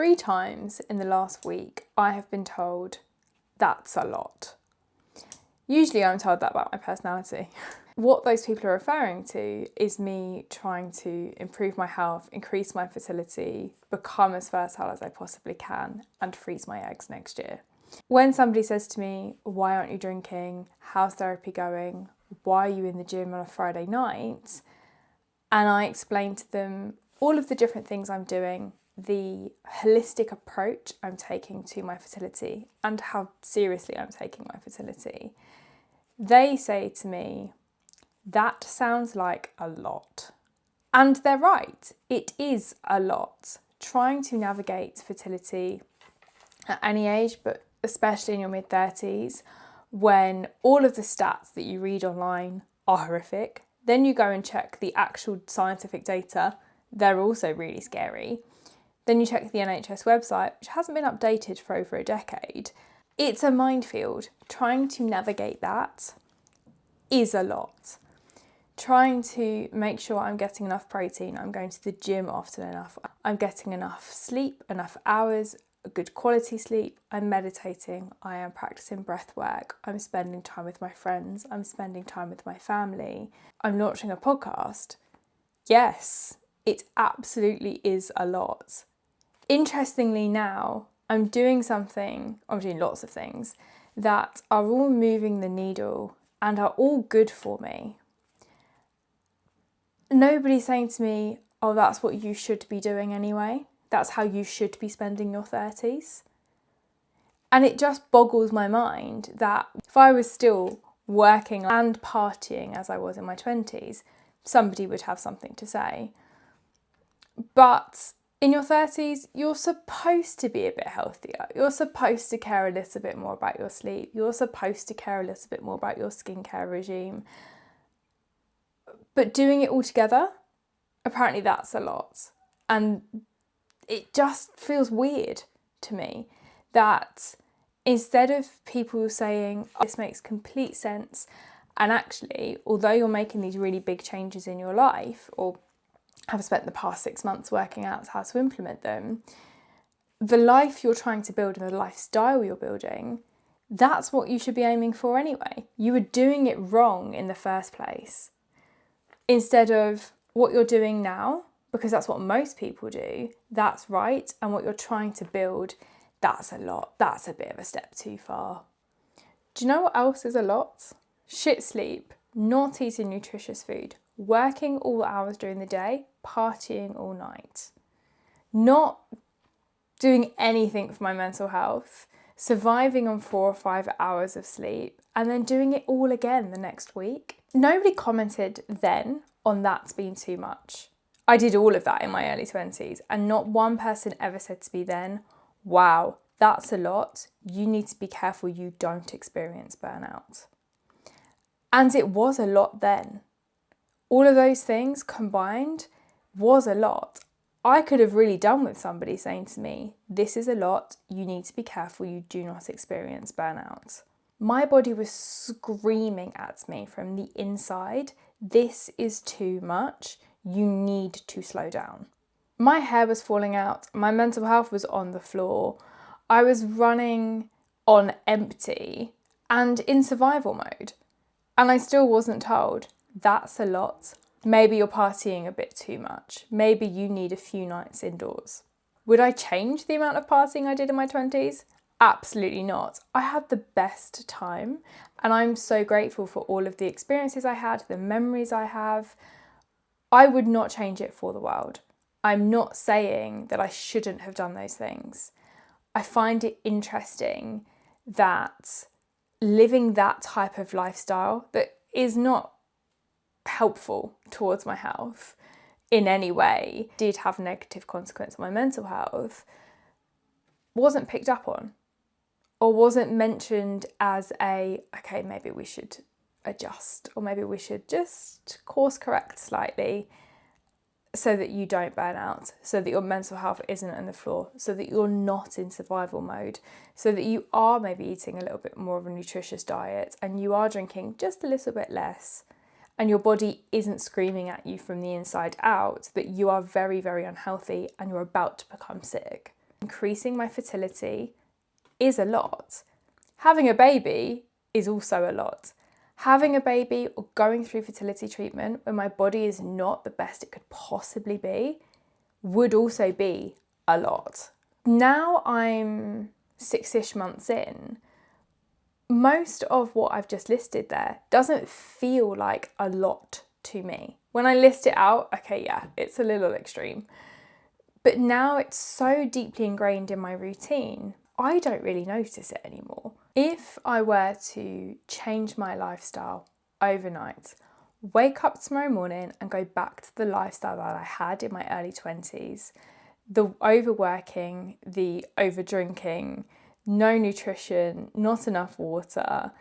3 times in the last week I have been told that's a lot. Usually I'm told that about my personality. What those people are referring to is me trying to improve my health, increase my fertility, become as fertile as I possibly can, and freeze my eggs next year. When somebody says to me, why aren't you drinking? How's therapy going? Why are you in the gym on a Friday night? And I explain to them all of the different things I'm doing, the holistic approach I'm taking to my fertility, and how seriously I'm taking my fertility. They say to me, that sounds like a lot. And they're right, it is a lot. Trying to navigate fertility at any age, but especially in your mid-30s, when all of the stats that you read online are horrific, then you go and check the actual scientific data, they're also really scary. Then you check the NHS website, which hasn't been updated for over a decade. It's a minefield. Trying to navigate that is a lot. Trying to make sure I'm getting enough protein, I'm going to the gym often enough, I'm getting enough sleep, enough hours, a good quality sleep, I'm meditating, I am practicing breath work, I'm spending time with my friends, I'm spending time with my family, I'm launching a podcast. Yes, it absolutely is a lot. Interestingly now, I'm doing lots of things that are all moving the needle and are all good for me. Nobody's saying to me, oh, that's what you should be doing anyway. That's how you should be spending your 30s. And it just boggles my mind that if I was still working and partying as I was in my 20s, somebody would have something to say. But in your 30s, you're supposed to be a bit healthier. You're supposed to care a little bit more about your sleep. You're supposed to care a little bit more about your skincare regime. But doing it all together, apparently that's a lot. And it just feels weird to me that instead of people saying, oh, this makes complete sense, and actually, although you're making these really big changes in your life, or have spent the past 6 months working out how to implement them, the life you're trying to build and the lifestyle you're building, that's what you should be aiming for anyway. You were doing it wrong in the first place. Instead of what you're doing now, because that's what most people do, that's right, and what you're trying to build, that's a lot. That's a bit of a step too far. Do you know what else is a lot? Shit sleep, not eating nutritious food, working all hours during the day, partying all night, not doing anything for my mental health, surviving on 4 or 5 hours of sleep, and then doing it all again the next week. Nobody commented then on that's been too much. I did all of that in my early 20s, and not one person ever said to me then, wow, that's a lot. You need to be careful you don't experience burnout. And it was a lot then. All of those things combined was a lot. I could have really done with somebody saying to me, this is a lot, you need to be careful you do not experience burnout. My body was screaming at me from the inside, this is too much, you need to slow down. My hair was falling out, my mental health was on the floor, I was running on empty and in survival mode. And I still wasn't told, that's a lot. Maybe you're partying a bit too much. Maybe you need a few nights indoors. Would I change the amount of partying I did in my 20s? Absolutely not. I had the best time, and I'm so grateful for all of the experiences I had, the memories I have. I would not change it for the world. I'm not saying that I shouldn't have done those things. I find it interesting that living that type of lifestyle that is not helpful towards my health in any way, did have negative consequence on my mental health, wasn't picked up on or wasn't mentioned as okay, maybe we should adjust, or maybe we should just course correct slightly so that you don't burn out, so that your mental health isn't on the floor, so that you're not in survival mode, so that you are maybe eating a little bit more of a nutritious diet and you are drinking just a little bit less, and your body isn't screaming at you from the inside out that you are very, very unhealthy and you're about to become sick. increasing my fertility is a lot. Having a baby is also a lot. Having a baby or going through fertility treatment when my body is not the best it could possibly be would also be a lot. Now I'm 6-ish months in, most of what I've just listed there doesn't feel like a lot to me. When I list it out, okay, yeah, it's a little extreme. But now it's so deeply ingrained in my routine, I don't really notice it anymore. If I were to change my lifestyle overnight, wake up tomorrow morning and go back to the lifestyle that I had in my early 20s, the overworking, the overdrinking, no nutrition, not enough water,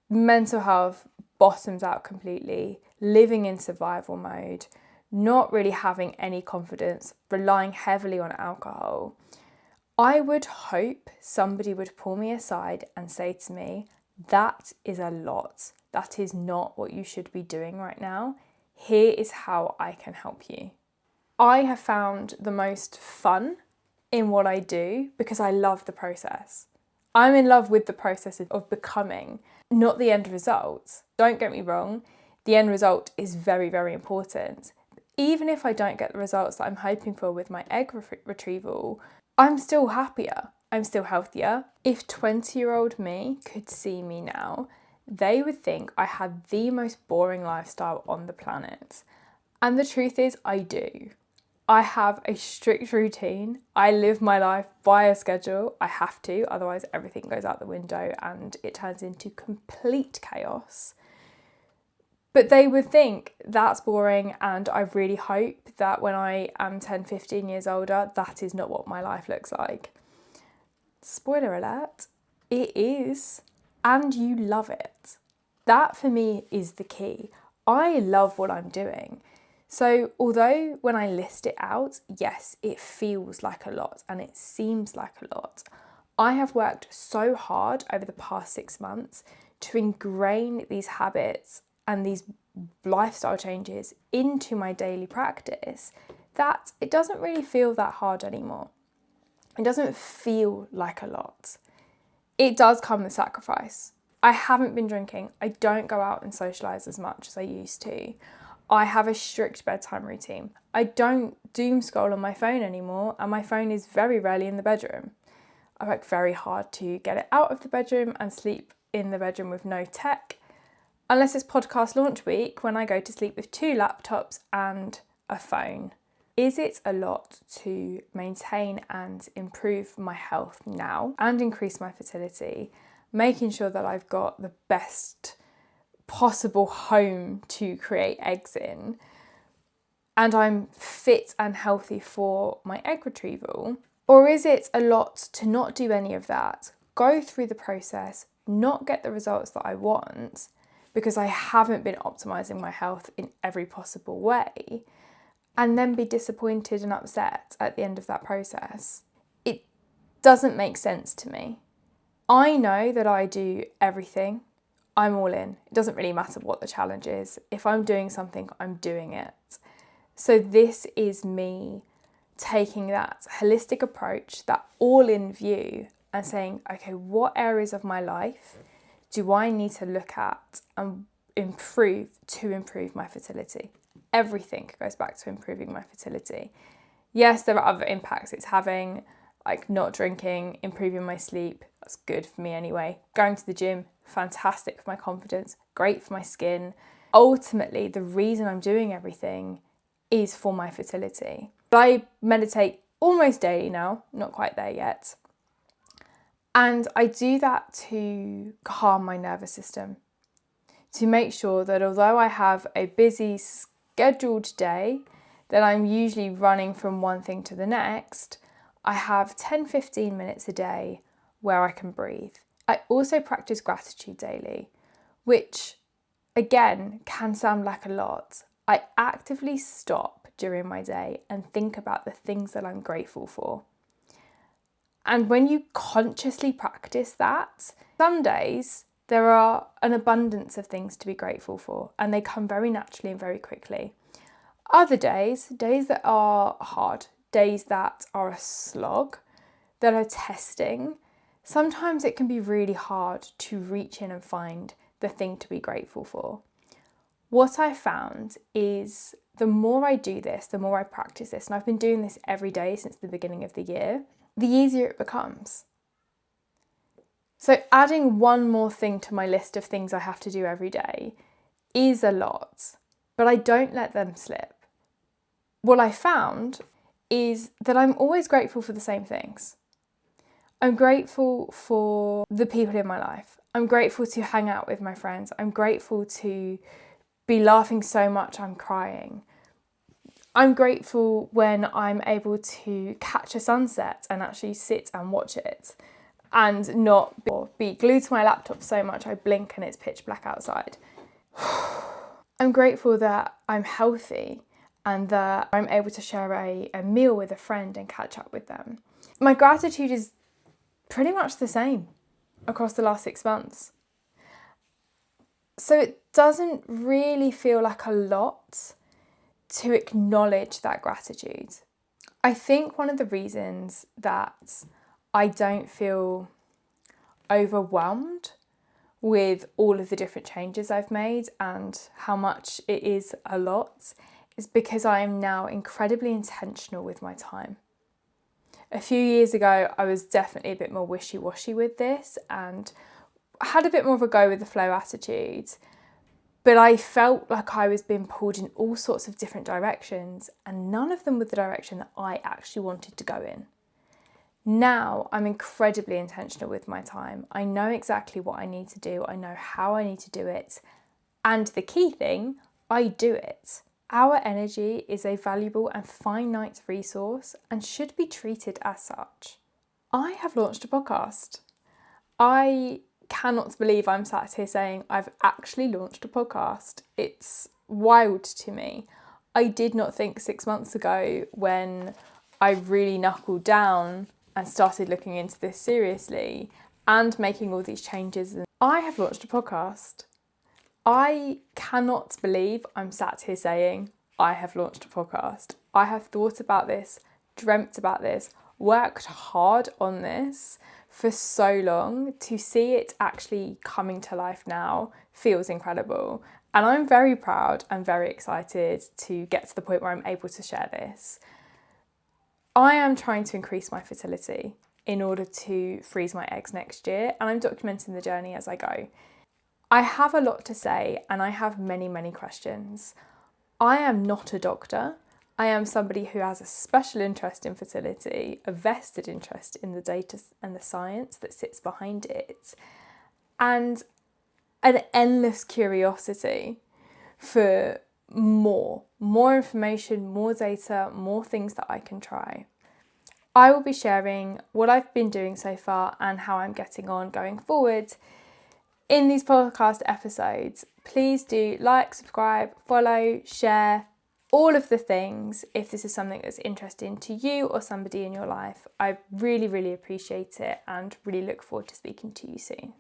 mental health bottoms out completely, living in survival mode, not really having any confidence, relying heavily on alcohol, I would hope somebody would pull me aside and say to me, that is a lot. That is not what you should be doing right now. Here is how I can help you. I have found the most fun in what I do because I love the process. I'm in love with the process of becoming, not the end result. Don't get me wrong, the end result is very, very important. Even if I don't get the results that I'm hoping for with my egg retrieval, I'm still happier. I'm still healthier. If 20-year-old me could see me now, they would think I had the most boring lifestyle on the planet. And the truth is, I do. I have a strict routine. I live my life by a schedule. I have to, otherwise everything goes out the window and it turns into complete chaos. But they would think that's boring, and I really hope that when I am 10, 15 years older, that is not what my life looks like. Spoiler alert, it is, and you love it. That for me is the key. I love what I'm doing. So although when I list it out, yes, it feels like a lot and it seems like a lot, I have worked so hard over the past 6 months to ingrain these habits and these lifestyle changes into my daily practice that it doesn't really feel that hard anymore. It doesn't feel like a lot. It does come with sacrifice. I haven't been drinking. I don't go out and socialise as much as I used to. I have a strict bedtime routine. I don't doom scroll on my phone anymore, and my phone is very rarely in the bedroom. I work very hard to get it out of the bedroom and sleep in the bedroom with no tech, unless it's podcast launch week when I go to sleep with 2 laptops and a phone. Is it a lot to maintain and improve my health now and increase my fertility, making sure that I've got the best possible home to create eggs in, and I'm fit and healthy for my egg retrieval? Or is it a lot to not do any of that, go through the process, not get the results that I want because I haven't been optimizing my health in every possible way, and then be disappointed and upset at the end of that process? It doesn't make sense to me. I know that I do everything. I'm all in. It doesn't really matter what the challenge is. If I'm doing something, I'm doing it. So this is me taking that holistic approach, that all-in view, and saying, okay, what areas of my life do I need to look at and improve to improve my fertility? Everything goes back to improving my fertility. Yes, there are other impacts it's having, like not drinking, improving my sleep. That's good for me anyway. Going to the gym, fantastic for my confidence, great for my skin. Ultimately, the reason I'm doing everything is for my fertility. I meditate almost daily now, not quite there yet. And I do that to calm my nervous system, to make sure that although I have a busy scheduled day, that I'm usually running from one thing to the next, I have 10-15 minutes a day where I can breathe. I also practice gratitude daily, which again can sound like a lot. I actively stop during my day and think about the things that I'm grateful for. And when you consciously practice that, some days there are an abundance of things to be grateful for, and they come very naturally and very quickly. Other days that are hard, days that are a slog, that are testing, sometimes it can be really hard to reach in and find the thing to be grateful for. What I found is the more I do this, the more I practice this, and I've been doing this every day since the beginning of the year, the easier it becomes. So adding one more thing to my list of things I have to do every day is a lot, but I don't let them slip. What I found is that I'm always grateful for the same things. I'm grateful for the people in my life. I'm grateful to hang out with my friends. I'm grateful to be laughing so much I'm crying. I'm grateful when I'm able to catch a sunset and actually sit and watch it and not be glued to my laptop so much I blink and it's pitch black outside. I'm grateful that I'm healthy and that I'm able to share a meal with a friend and catch up with them. My gratitude is pretty much the same across the last 6 months. So it doesn't really feel like a lot to acknowledge that gratitude. I think one of the reasons that I don't feel overwhelmed with all of the different changes I've made and how much it is a lot is because I am now incredibly intentional with my time. A few years ago, I was definitely a bit more wishy-washy with this and had a bit more of a go with the flow attitude, but I felt like I was being pulled in all sorts of different directions and none of them were the direction that I actually wanted to go in. Now I'm incredibly intentional with my time. I know exactly what I need to do. I know how I need to do it. And the key thing, I do it. Our energy is a valuable and finite resource and should be treated as such. I have launched a podcast. I cannot believe I'm sat here saying I've actually launched a podcast. It's wild to me. I did not think 6 months ago when I really knuckled down and started looking into this seriously and making all these changes. I have launched a podcast. I cannot believe I'm sat here saying I have launched a podcast. I have thought about this, dreamt about this, worked hard on this for so long. To see it actually coming to life now feels incredible. And I'm very proud and very excited to get to the point where I'm able to share this. I am trying to increase my fertility in order to freeze my eggs next year, and I'm documenting the journey as I go. I have a lot to say and I have many, many questions. I am not a doctor. I am somebody who has a special interest in fertility, a vested interest in the data and the science that sits behind it, and an endless curiosity for more information, more data, more things that I can try. I will be sharing what I've been doing so far and how I'm getting on going forward in these podcast episodes. Please do like, subscribe, follow, share, all of the things if this is something that's interesting to you or somebody in your life. I really, really appreciate it and really look forward to speaking to you soon.